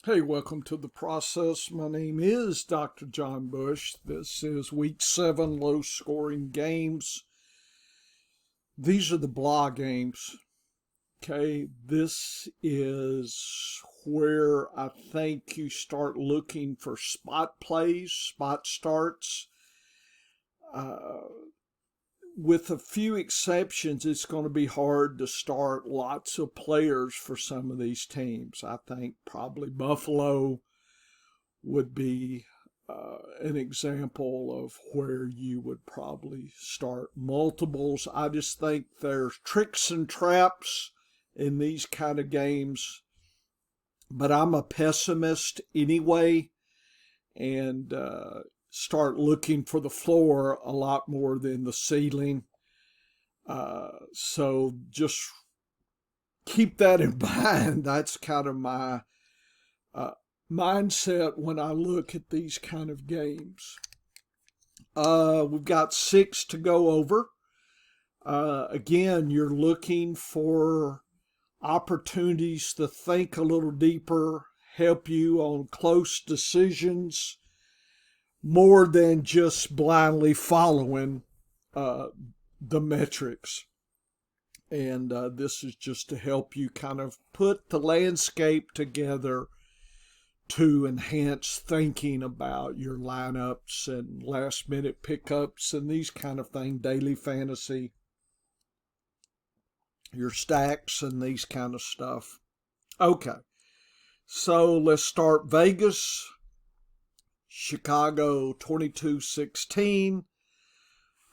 Hey, welcome to the process. My name is Dr. John Bush. This is week 7 low scoring games. These are the blah games. Okay, this is where I think you start looking for spot plays, spot starts. With a few exceptions, it's going to be hard to start lots of players for some of these teams. I think probably Buffalo would be an example of where you would probably start multiples. I just think there's tricks and traps in these kind of games, but I'm a pessimist anyway, and start looking for the floor a lot more than the ceiling. So just keep that in mind. That's kind of my mindset when I look at these kind of games. We've got 6 to go over. Again, you're looking for opportunities to think a little deeper, help you on close decisions, more than just blindly following the metrics. And this is just to help you kind of put the landscape together to enhance thinking about your lineups and last minute pickups and these kind of things, daily fantasy, your stacks and these kind of stuff. Okay, so let's start Vegas. Chicago 22-16.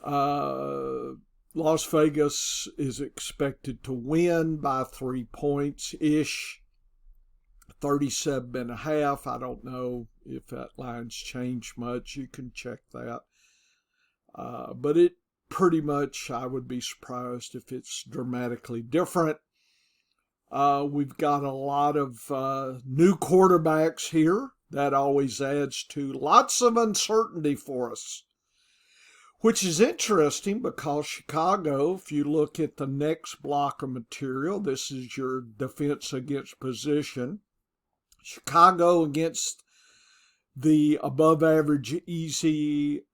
Las Vegas is expected to win by 3 points-ish. 37.5. I don't know if that line's changed much. You can check that. But it pretty much, I would be surprised if it's dramatically different. We've got a lot of new quarterbacks here. That always adds to lots of uncertainty for us, which is interesting because Chicago, if you look at the next block of material, this is your defense against position. Chicago against the above average easy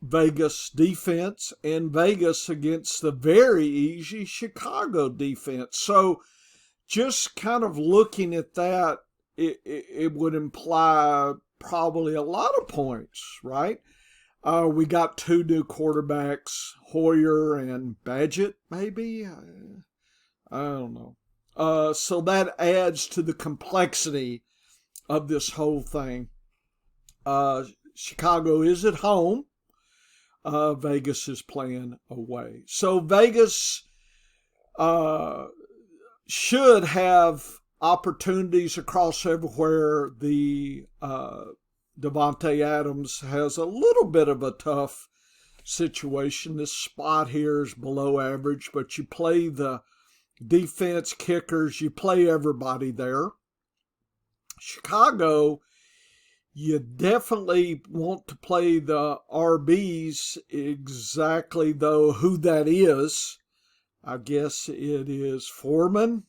Vegas defense, and Vegas against the very easy Chicago defense. So just kind of looking at that, it would imply probably a lot of points, right? We got 2 new quarterbacks, Hoyer and Badgett, maybe? I don't know. So that adds to the complexity of this whole thing. Chicago is at home. Vegas is playing away. So Vegas should have opportunities across everywhere. The Devontae Adams has a little bit of a tough situation. This spot here is below average, but you play the defense, kickers, you play everybody there. Chicago, you definitely want to play the RBs, exactly though who that is. I guess it is Foreman.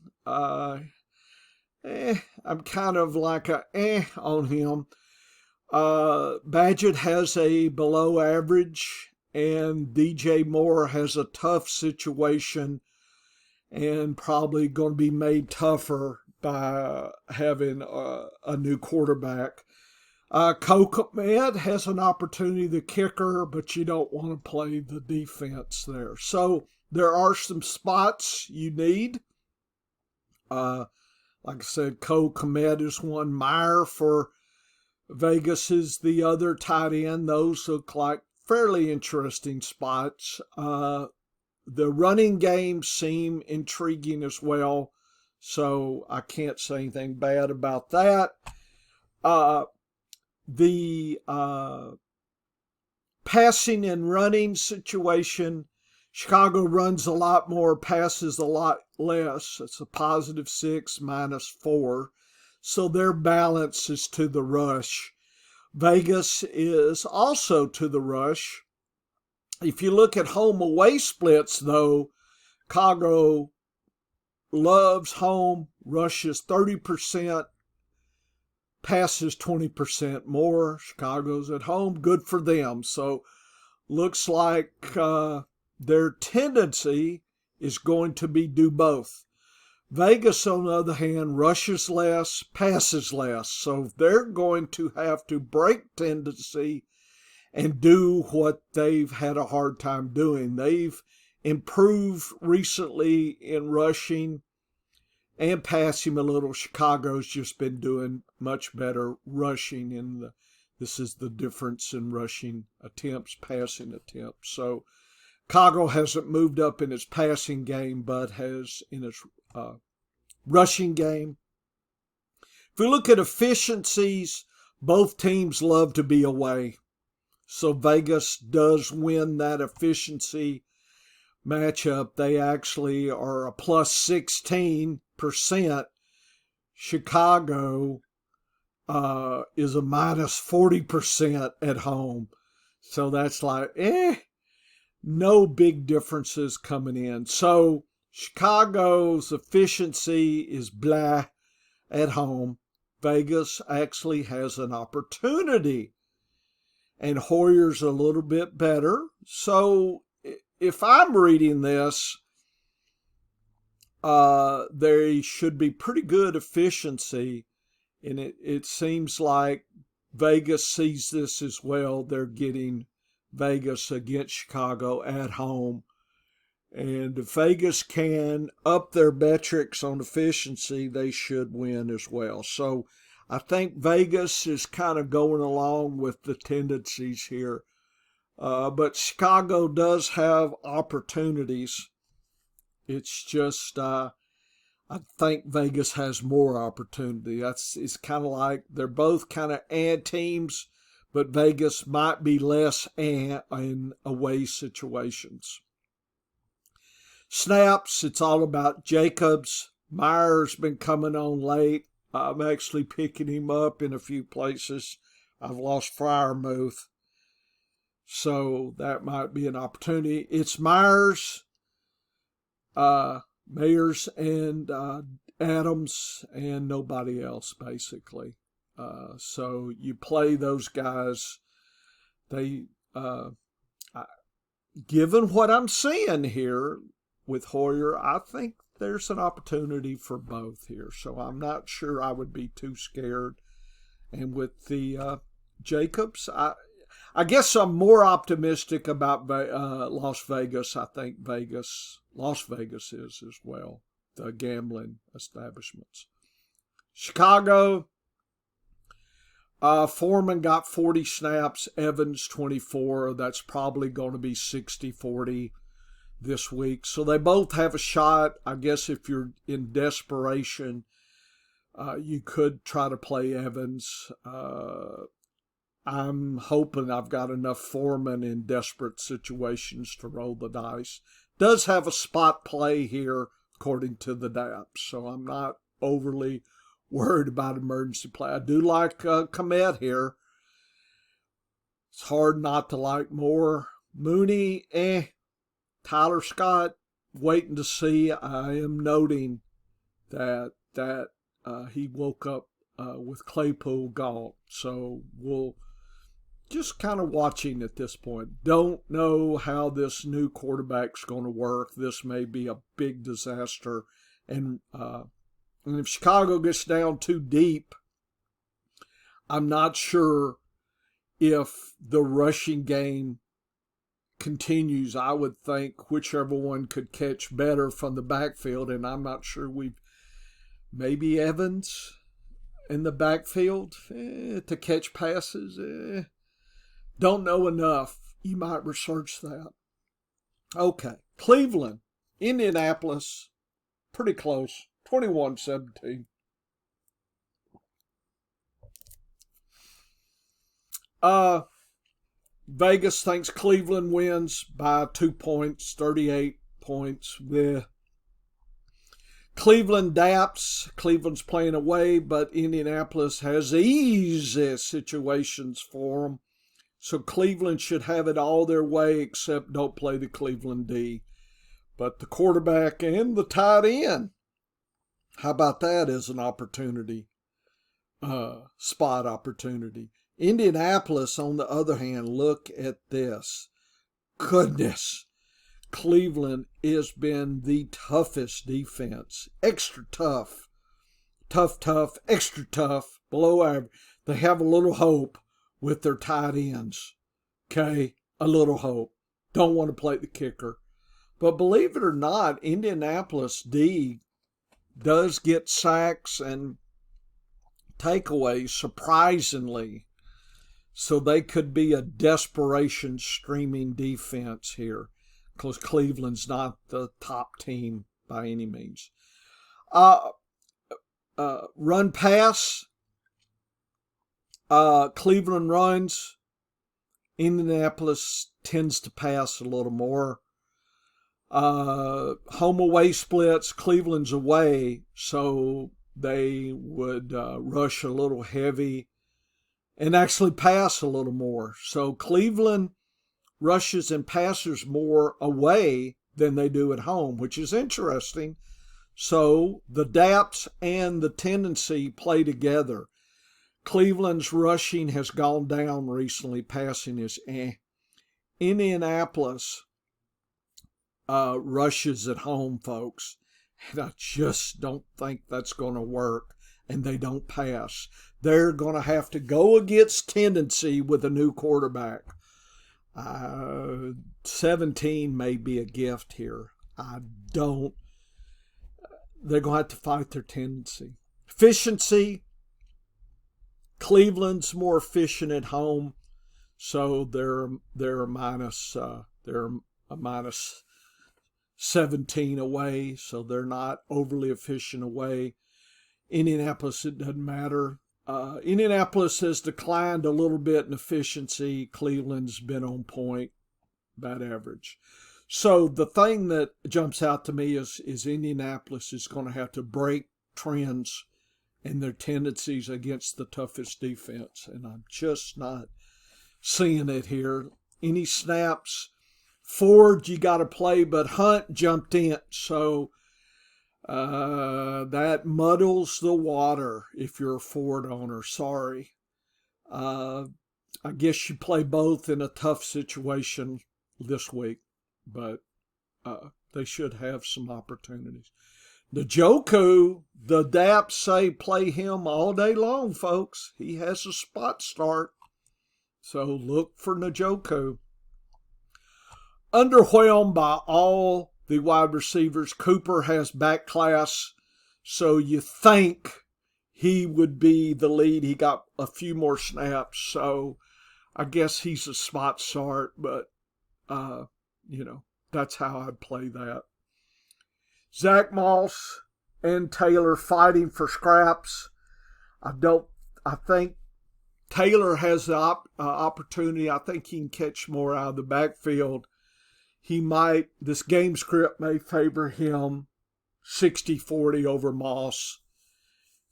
I'm kind of like on him. Badgett has a below average, and DJ Moore has a tough situation and probably going to be made tougher by having a new quarterback. Komet has an opportunity, the kicker, but you don't want to play the defense there. So there are some spots you need. Like I said, Komet is one. Meyer for Vegas is the other tight end. Those look like fairly interesting spots. The running games seem intriguing as well, so I can't say anything bad about that. The passing and running situation, Chicago runs a lot more, passes a lot less. It's a +6, -4. So their balance is to the rush. Vegas is also to the rush. If you look at home away splits, though, Chicago loves home, rushes 30%, passes 20% more. Chicago's at home, good for them. So looks like their tendency is going to be do both. Vegas, on the other hand, rushes less, passes less. So they're going to have to break tendency and do what they've had a hard time doing. They've improved recently in rushing and passing a little. Chicago's just been doing much better rushing. This is the difference in rushing attempts, passing attempts. So Chicago hasn't moved up in its passing game, but has in its rushing game. If we look at efficiencies, both teams love to be away. So Vegas does win that efficiency matchup. They actually are a plus 16%. Chicago is a minus 40% at home. So that's like, no big differences coming in. So Chicago's efficiency is blah at home. Vegas actually has an opportunity. And Hoyer's a little bit better. So if I'm reading this, they should be pretty good efficiency. And it seems like Vegas sees this as well. They're getting Vegas against Chicago at home. And if Vegas can up their metrics on efficiency, they should win as well. So I think Vegas is kind of going along with the tendencies here. But Chicago does have opportunities. It's just, I think Vegas has more opportunity. It's kind of like they're both kind of teams, but Vegas might be less in away situations. Snaps, it's all about Jacobs. Myers been coming on late. I'm actually picking him up in a few places. I've lost Freiermuth, so that might be an opportunity. It's Myers, Mayers, and Adams, and nobody else, basically. So you play those guys. They, given what I'm seeing here with Hoyer, I think there's an opportunity for both here. So I'm not sure I would be too scared. And with the Jacobs, I guess I'm more optimistic about Las Vegas. I think Las Vegas is as well, the gambling establishments. Chicago, Foreman got 40 snaps, Evans 24. That's probably going to be 60-40 this week. So they both have a shot. I guess if you're in desperation, you could try to play Evans. I'm hoping I've got enough Foreman in desperate situations to roll the dice. Does have a spot play here, according to the DAPS, so I'm not overly worried about emergency play. I do like Komet here. It's hard not to like more. Mooney, Tyler Scott, waiting to see. I am noting that he woke up with Claypool gone. So we'll just kind of watching at this point. Don't know how this new quarterback's going to work. This may be a big disaster. And if Chicago gets down too deep, I'm not sure if the rushing game continues. I would think whichever one could catch better from the backfield, and I'm not sure maybe Evans in the backfield to catch passes. Don't know enough. You might research that. Okay, Cleveland, Indianapolis, pretty close, 21-17. Vegas thinks Cleveland wins by 2 points, 38 points. With Cleveland DAPS, Cleveland's playing away, but Indianapolis has easy situations for them. So Cleveland should have it all their way, except don't play the Cleveland D. But the quarterback and the tight end How about that as an opportunity, spot opportunity? Indianapolis, on the other hand, look at this. Goodness, Cleveland has been the toughest defense. Extra tough. Tough, extra tough, below average. They have a little hope with their tight ends. Okay? A little hope. Don't want to play the kicker. But believe it or not, Indianapolis D does get sacks and takeaways, surprisingly. So they could be a desperation streaming defense here, because Cleveland's not the top team by any means. Run pass, Cleveland runs. Indianapolis tends to pass a little more. Home away splits, Cleveland's away, so they would rush a little heavy and actually pass a little more. So Cleveland rushes and passes more away than they do at home, which is interesting. So the DAPS and the tendency play together. Cleveland's rushing has gone down recently. Passing is Indianapolis rushes at home, folks. And I just don't think that's going to work. And they don't pass. They're going to have to go against tendency with a new quarterback. 17 may be a gift here. They're going to have to fight their tendency. Efficiency, Cleveland's more efficient at home, so they're a minus 17 away, so they're not overly efficient away. Indianapolis, it doesn't matter. Indianapolis has declined a little bit in efficiency. Cleveland's been on point, about average. So the thing that jumps out to me is Indianapolis is going to have to break trends and their tendencies against the toughest defense. And I'm just not seeing it here. Any snaps, Ford, you got to play, but Hunt jumped in. So that muddles the water if you're a Ford owner. Sorry. I guess you play both in a tough situation this week, but they should have some opportunities. Njoku, the DAPS say play him all day long, folks. He has a spot start. So look for Njoku. Underwhelmed by all the wide receivers. Cooper has back class, so you think he would be the lead. He got a few more snaps, so I guess he's a spot start, but, that's how I'd play that. Zach Moss and Taylor fighting for scraps. I think Taylor has the opportunity. I think he can catch more out of the backfield. This game script may favor him 60-40 over Moss.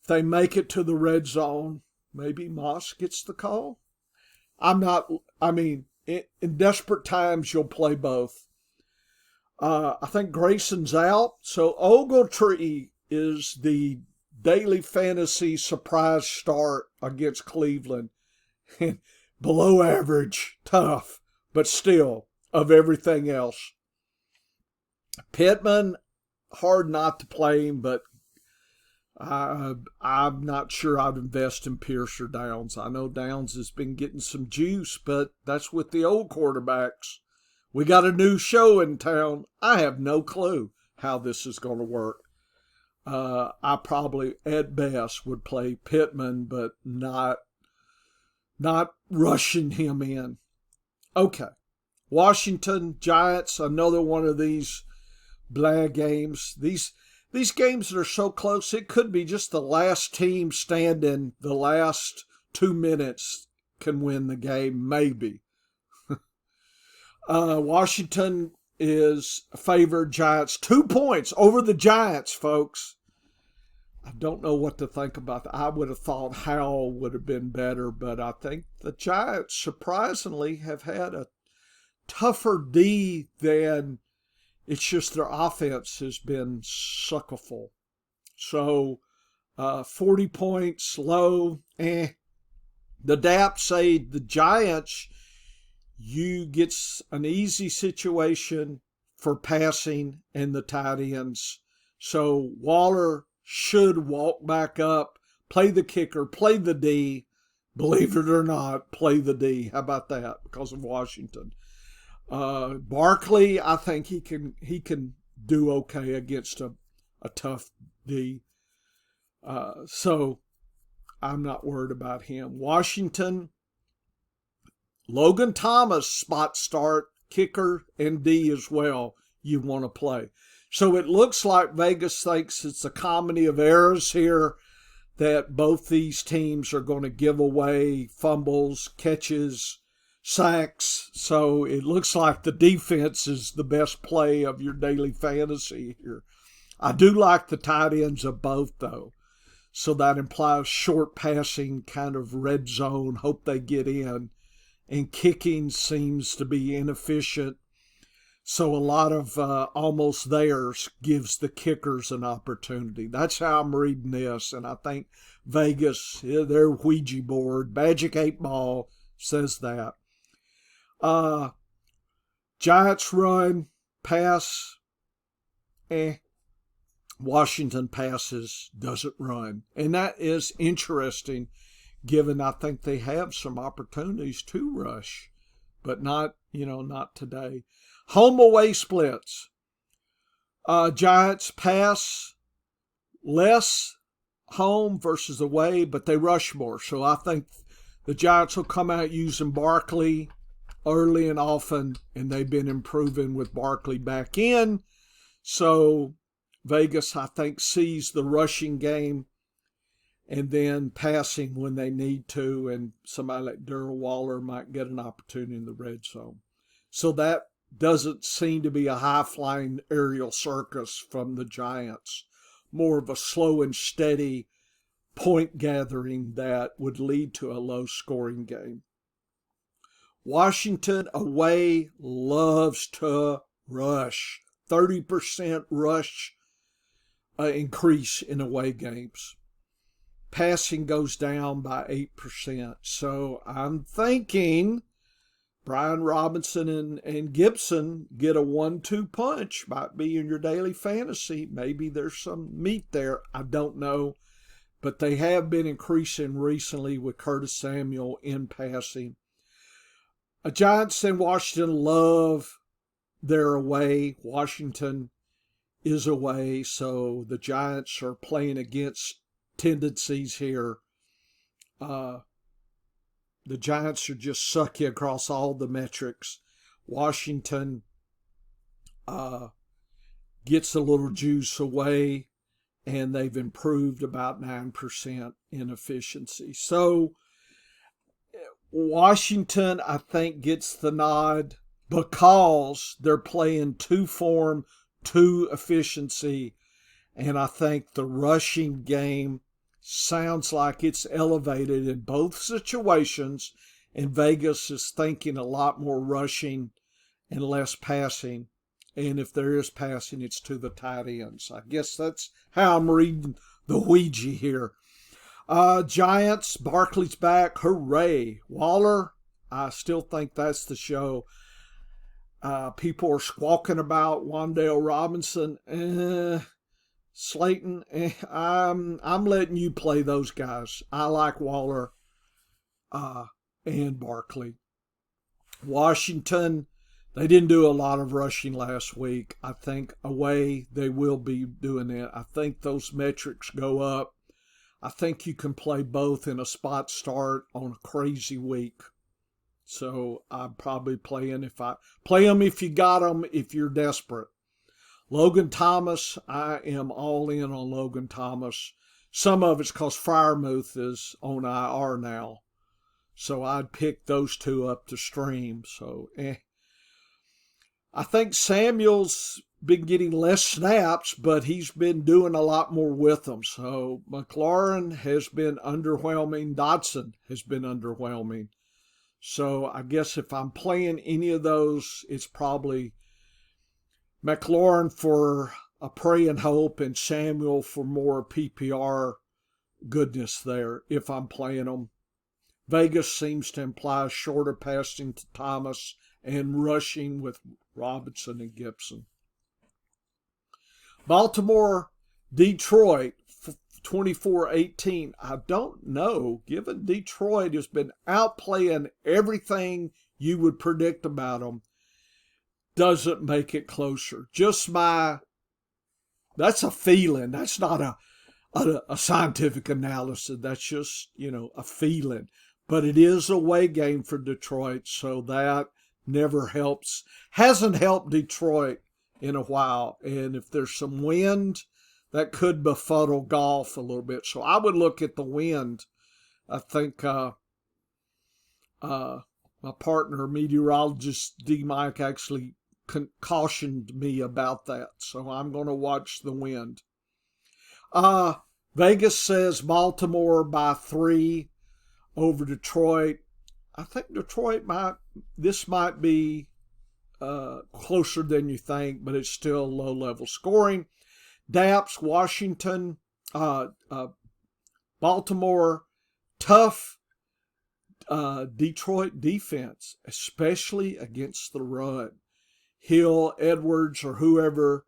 If they make it to the red zone, maybe Moss gets the call. In desperate times, you'll play both. I think Grayson's out. So Ogletree is the daily fantasy surprise start against Cleveland. Below average, tough, but still, of everything else. Pittman, hard not to play him, but I'm not sure I'd invest in Pierce or Downs. I know Downs has been getting some juice, but that's with the old quarterbacks. We got a new show in town. I have no clue how this is going to work. I probably, at best, would play Pittman, but not rushing him in. Okay. Washington Giants, another one of these blah games. These games that are so close, it could be just the last team standing the last 2 minutes can win the game, maybe. Washington is favored Giants 2 points over the Giants, folks. I don't know what to think about that. I would have thought Howell would have been better, but I think the Giants surprisingly have had a tougher D than it's just their offense has been suckful. So 40 points low. The DAPS say the Giants, you get an easy situation for passing and the tight ends. So Waller should walk back up, play the kicker, play the D. Believe it or not, play the D. How about that? Because of Washington. Barkley, I think he can do okay against a tough D. So I'm not worried about him. Washington, Logan Thomas, spot start, kicker, and D as well, you want to play. So it looks like Vegas thinks it's a comedy of errors here, that both these teams are going to give away fumbles, catches, sacks. So it looks like the defense is the best play of your daily fantasy here. I do like the tight ends of both, though. So that implies short passing, kind of red zone, hope they get in. And kicking seems to be inefficient. So a lot of almost theirs gives the kickers an opportunity. That's how I'm reading this. And I think Vegas, their Ouija board, Magic 8 Ball says that. Giants run, pass, Washington passes, doesn't run. And that is interesting, given I think they have some opportunities to rush, but not today. Home away splits. Giants pass less home versus away, but they rush more. So I think the Giants will come out using Barkley early and often, and they've been improving with Barkley back in. So Vegas, I think, sees the rushing game and then passing when they need to, and somebody like Darrell Waller might get an opportunity in the red zone. So that doesn't seem to be a high-flying aerial circus from the Giants. More of a slow and steady point gathering that would lead to a low-scoring game. Washington away loves to rush. 30% rush increase in away games. Passing goes down by 8%. So I'm thinking Brian Robinson and Gibson get a 1-2 punch. Might be in your daily fantasy. Maybe there's some meat there. I don't know. But they have been increasing recently with Curtis Samuel in passing. Giants and Washington love their away. Washington is away, so the Giants are playing against tendencies here. The Giants are just sucky across all the metrics. Washington gets a little juice away, and they've improved about 9% in efficiency. So Washington, I think, gets the nod because they're playing 2 form, 2 efficiency, and I think the rushing game sounds like it's elevated in both situations, and Vegas is thinking a lot more rushing and less passing. And if there is passing, it's to the tight ends. I guess that's how I'm reading the Ouija here. Giants, Barkley's back. Hooray. Waller, I still think that's the show. People are squawking about Wan'Dale Robinson. Slayton, I'm letting you play those guys. I like Waller and Barkley. Washington, they didn't do a lot of rushing last week. I think away they will be doing it. I think those metrics go up. I think you can play both in a spot start on a crazy week. So I'm probably play them if you got them, if you're desperate. Logan Thomas, I am all in on Logan Thomas. Some of it's because Freiermuth is on IR now. So I'd pick those two up to stream. So, I think Samuel's been getting less snaps, but he's been doing a lot more with them. So McLaurin has been underwhelming. Dotson has been underwhelming. So I guess if I'm playing any of those, it's probably McLaurin for pray and hope and Samuel for more PPR goodness there if I'm playing them. Vegas seems to imply shorter passing to Thomas and rushing with Robinson and Gibson. Baltimore, Detroit, 24-18. I don't know, given Detroit has been outplaying everything you would predict about them, doesn't make it closer. That's a feeling. That's not a scientific analysis. That's just, a feeling. But it is a away game for Detroit, so that never helps. Hasn't helped Detroit in a while. And if there's some wind, that could befuddle golf a little bit. So I would look at the wind. I think my partner, meteorologist D. Mike, actually cautioned me about that. So I'm going to watch the wind. Vegas says Baltimore by 3 over Detroit. I think Detroit might be closer than you think, but it's still low level scoring. DAPS, Washington, Baltimore, tough Detroit defense, especially against the run. Hill, Edwards, or whoever,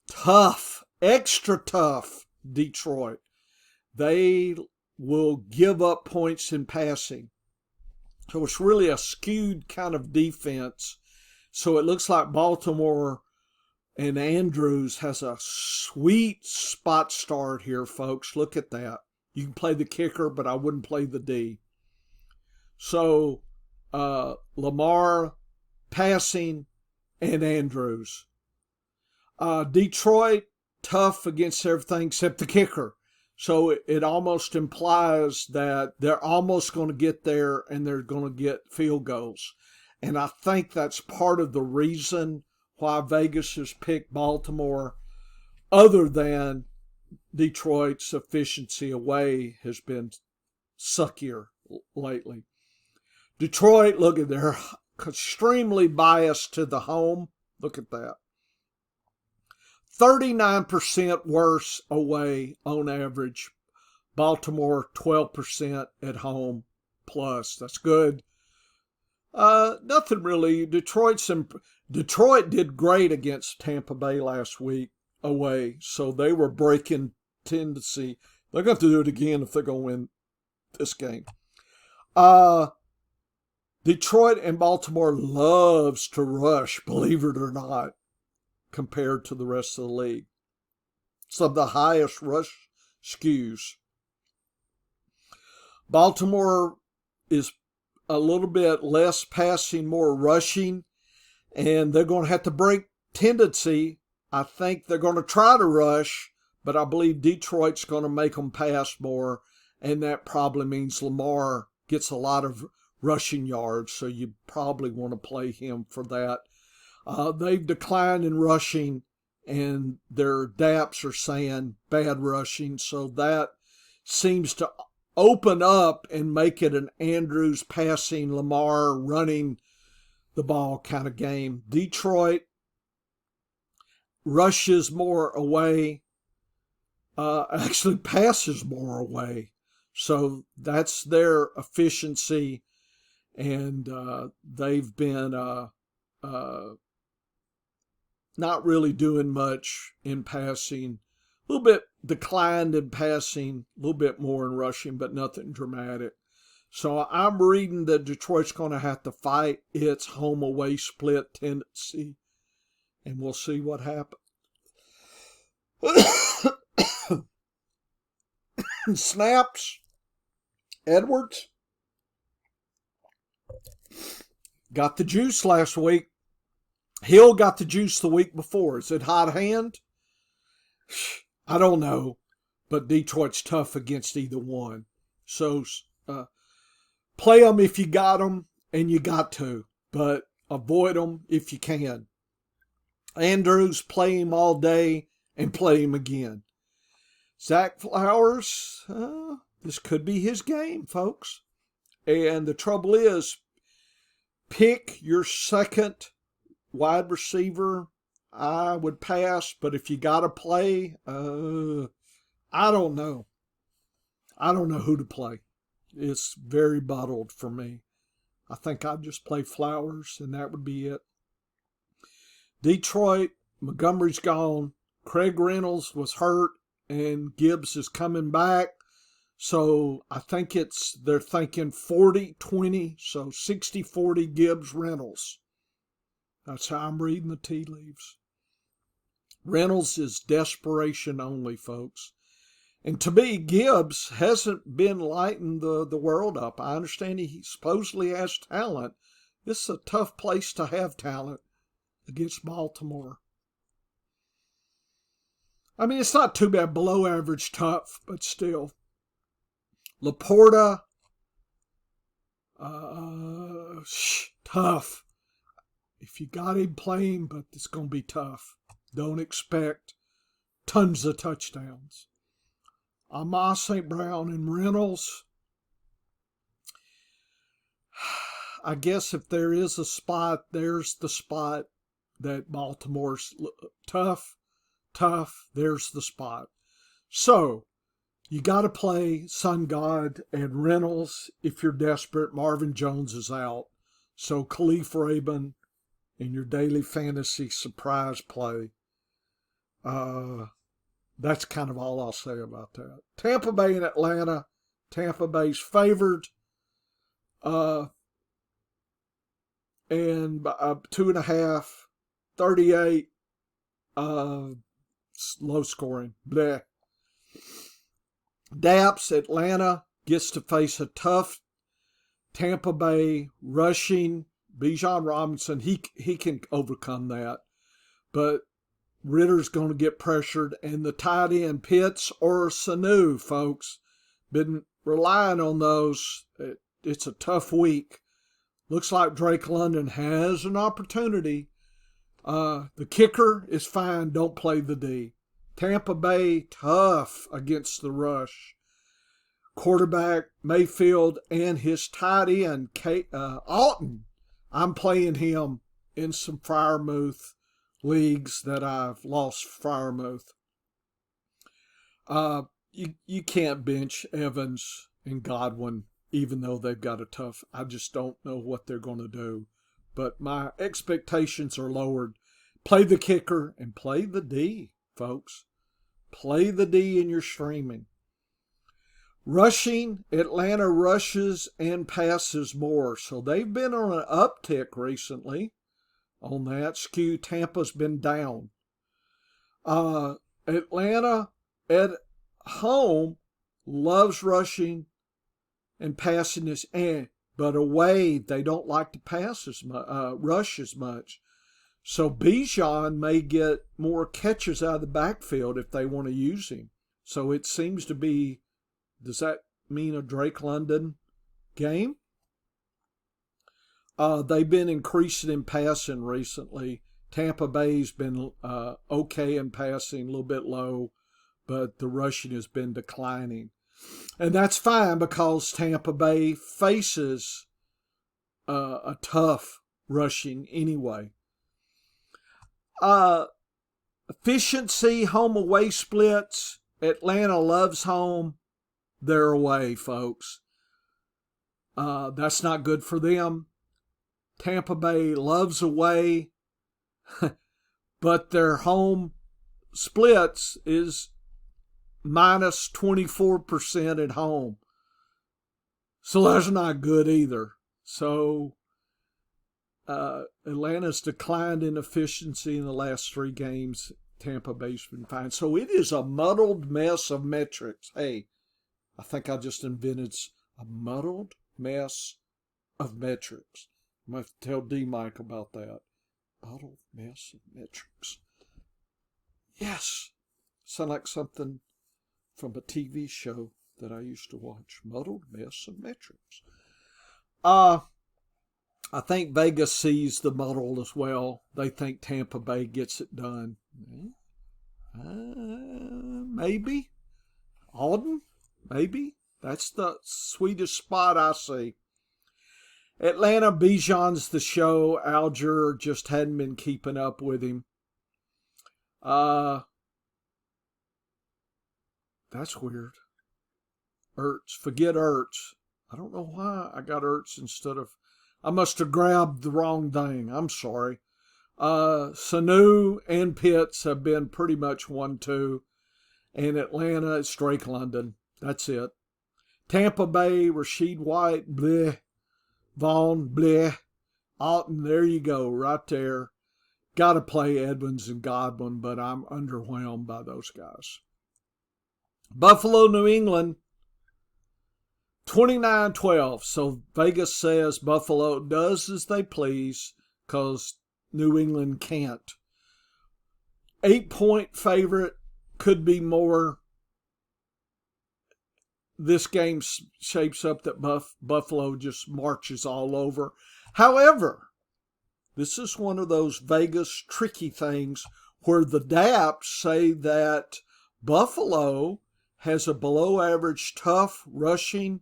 tough, extra tough Detroit. They will give up points in passing. So it's really a skewed kind of defense. So it looks like Baltimore and Andrews has a sweet spot start here, folks. Look at that. You can play the kicker, but I wouldn't play the D. So Lamar passing and Andrews. Detroit, tough against everything except the kicker. So it almost implies that they're almost going to get there and they're going to get field goals. And I think that's part of the reason why Vegas has picked Baltimore, other than Detroit's efficiency away has been suckier lately. Detroit, look at, they're extremely biased to the home. Look at that. 39% worse away on average. Baltimore, 12% at home plus. That's good. Nothing really. Detroit did great against Tampa Bay last week away, so they were breaking tendency. They're going to have to do it again if they're going to win this game. Detroit and Baltimore loves to rush, believe it or not, compared to the rest of the league. Some of the highest rush skews. Baltimore is a little bit less passing, more rushing, and they're going to have to break tendency. I think they're going to try to rush, but I believe Detroit's going to make them pass more, and that probably means Lamar gets a lot of rushing yards, so you probably want to play him for that. They've declined in rushing, and their DAPS are saying bad rushing, so that seems to open up and make it an Andrews passing, Lamar running the ball kind of game. Detroit rushes more away, actually passes more away. So that's their efficiency, and they've been not really doing much in passing. A little bit declined in passing, a little bit more in rushing, but nothing dramatic. So I'm reading that Detroit's going to have to fight its home-away split tendency, and we'll see what happens. Snaps, Edwards got the juice last week. Hill got the juice the week before. Is it hot hand? I don't know, but Detroit's tough against either one. So play them if you got them, and you got to, but avoid them if you can. Andrews, play him all day and play him again. Zach Flowers, this could be his game, folks. And the trouble is, pick your second wide receiver I would pass, but if you got to play, I don't know. I don't know who to play. It's very muddled for me. I think I'd just play Flowers, and that would be it. Detroit, Montgomery's gone. Craig Reynolds was hurt, and Gibbs is coming back. So I think they're thinking 40-20, so 60-40 Gibbs Reynolds. That's how I'm reading the tea leaves. Reynolds is desperation only, folks. And to me, Gibbs hasn't been lighting the world up. I understand he supposedly has talent. This is a tough place to have talent against Baltimore. I mean, it's not too bad, below average tough, but still. Laporta, tough. If you got him playing, but it's going to be tough. Don't expect tons of touchdowns. Amon St. Brown and Reynolds. I guess if there is a spot, there's the spot that Baltimore's tough. There's the spot. So, you got to play Sun God and Reynolds if you're desperate. Marvin Jones is out. So, Khalif Raven in your daily fantasy surprise play. That's kind of all I'll say about that. Tampa Bay and Atlanta. Tampa Bay's favored. And 2.5, 38. Low scoring. Bleh. DAPS, Atlanta gets to face a tough Tampa Bay rushing. Bijan Robinson, he can overcome that. But Ritter's going to get pressured. And the tight end, Pitts or Sanu, folks. Been relying on those. It's a tough week. Looks like Drake London has an opportunity. The kicker is fine. Don't play the D. Tampa Bay, tough against the rush. Quarterback, Mayfield, and his tight end, Alton. I'm playing him in some Freiermuth leagues that I've lost Freiermuth. You can't bench Evans and Godwin, even though they've got a tough. I just don't know what they're going to do. But my expectations are lowered. Play the kicker and play the D, folks. Play the D in your streaming. Rushing, Atlanta rushes and passes more. So they've been on an uptick recently on that. Skew, Tampa's been down. Atlanta at home loves rushing and passing this, but away they don't like to rush as much. So Bijan may get more catches out of the backfield if they want to use him. So it seems to be, does that mean a Drake London game? They've been increasing in passing recently. Tampa Bay's been okay in passing, a little bit low, but the rushing has been declining. And that's fine because Tampa Bay faces a tough rushing anyway. Efficiency, home-away splits. Atlanta loves home. They're away, folks. That's not good for them. Tampa Bay loves away, but their home splits is minus 24% at home. So that's not good either. So Atlanta's declined in efficiency in the last 3 games. Tampa Bay's been fine. So it is a muddled mess of metrics. Hey, I think I just invented a muddled mess of metrics. I'm going to have to tell D-Mike about that. Muddled mess of metrics. Yes. Sound like something from a TV show that I used to watch. Muddled mess of metrics. I think Vegas sees the muddle as well. They think Tampa Bay gets it done. Maybe. Alden? Maybe. That's the sweetest spot I see. Atlanta, Bijan's the show. Alger just hadn't been keeping up with him. That's weird. Ertz. Forget Ertz. I don't know why I got Ertz instead of... I must have grabbed the wrong thing. I'm sorry. Sanu and Pitts have been pretty much 1-2. And Atlanta is Drake London. That's it. Tampa Bay, Rashid White, bleh. Vaughn, bleh. Alton, there you go, right there. Got to play Edmonds and Godwin, but I'm underwhelmed by those guys. Buffalo, New England, 29-12. So Vegas says Buffalo does as they please because New England can't. 8-point favorite, could be more. This game shapes up that Buffalo just marches all over. However, this is one of those Vegas tricky things where the DAPS say that Buffalo has a below average tough rushing,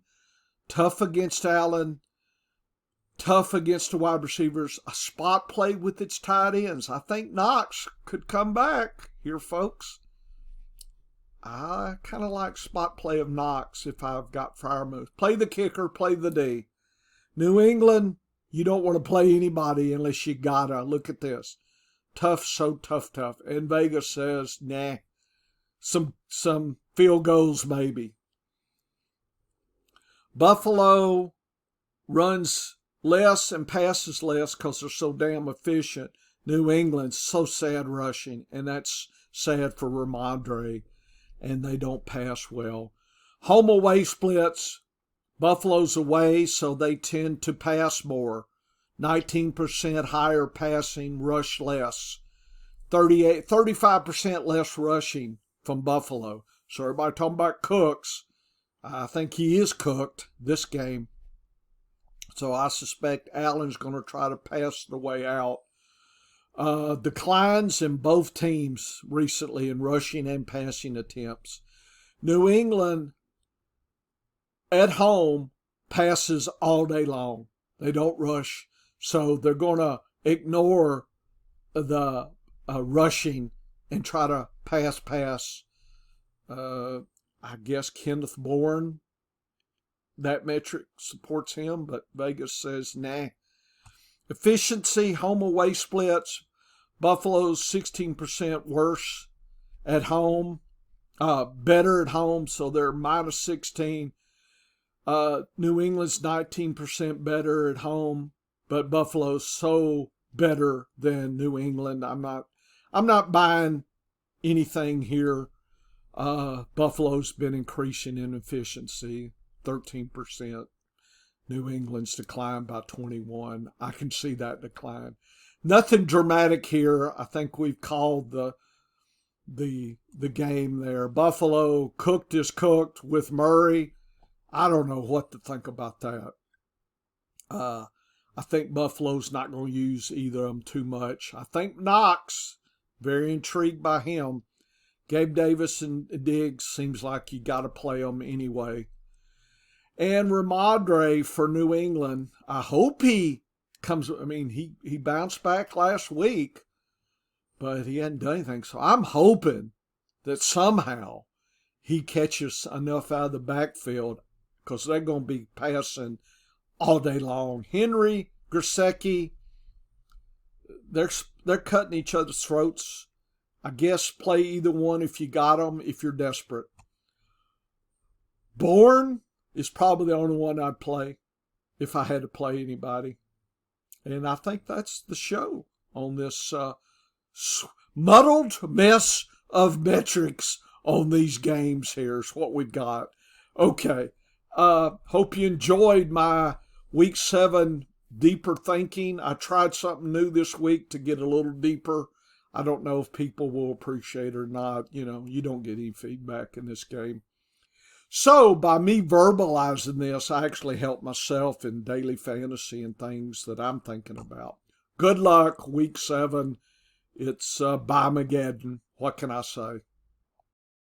tough against Allen, tough against the wide receivers, a spot play with its tight ends. I think Knox could come back here, folks. I kind of like spot play of Knox if I've got Freiermuth. Play the kicker, play the D. New England, you don't want to play anybody unless you gotta. Look at this. Tough, so tough. And Vegas says, nah, some field goals maybe. Buffalo runs less and passes less because they're so damn efficient. New England's so sad rushing, and that's sad for Ramondre, and they don't pass well. Home away splits. Buffalo's away, so they tend to pass more. 19% higher passing, rush less. 35% less rushing from Buffalo. So everybody talking about Cooks. I think he is cooked this game. So I suspect Allen's going to try to pass the way out. Declines in both teams recently in rushing and passing attempts. New England at home passes all day long. They don't rush, so they're going to ignore the rushing and try to pass. I guess Kenneth Bourne, that metric supports him, but Vegas says nah. Efficiency, home away splits. Buffalo's 16% worse at home, better at home, so they're minus 16. New England's 19% better at home, but Buffalo's so better than New England. I'm not buying anything here. Buffalo's been increasing in efficiency, 13%. New England's declined by 21. I can see that decline. Nothing dramatic here. I think we've called the game there. Buffalo cooked is cooked with Murray. I don't know what to think about that. I think Buffalo's not going to use either of them too much. I think Knox, very intrigued by him. Gabe Davis and Diggs seems like you got to play them anyway. And Ramondre for New England, I hope he comes. I mean, he bounced back last week, but he hadn't done anything. So I'm hoping that somehow he catches enough out of the backfield because they're going to be passing all day long. Henry, Gesicki, they're cutting each other's throats. I guess play either one if you got them, if you're desperate. Bourne is probably the only one I'd play if I had to play anybody. And I think that's the show on this muddled mess of metrics on these games here is what we've got. Okay. Hope you enjoyed my Week 7 deeper thinking. I tried something new this week to get a little deeper. I don't know if people will appreciate it or not. You know, you don't get any feedback in this game. So by me verbalizing this, I actually help myself in daily fantasy and things that I'm thinking about. Good luck, Week 7. It's Bamageddon. What can I say?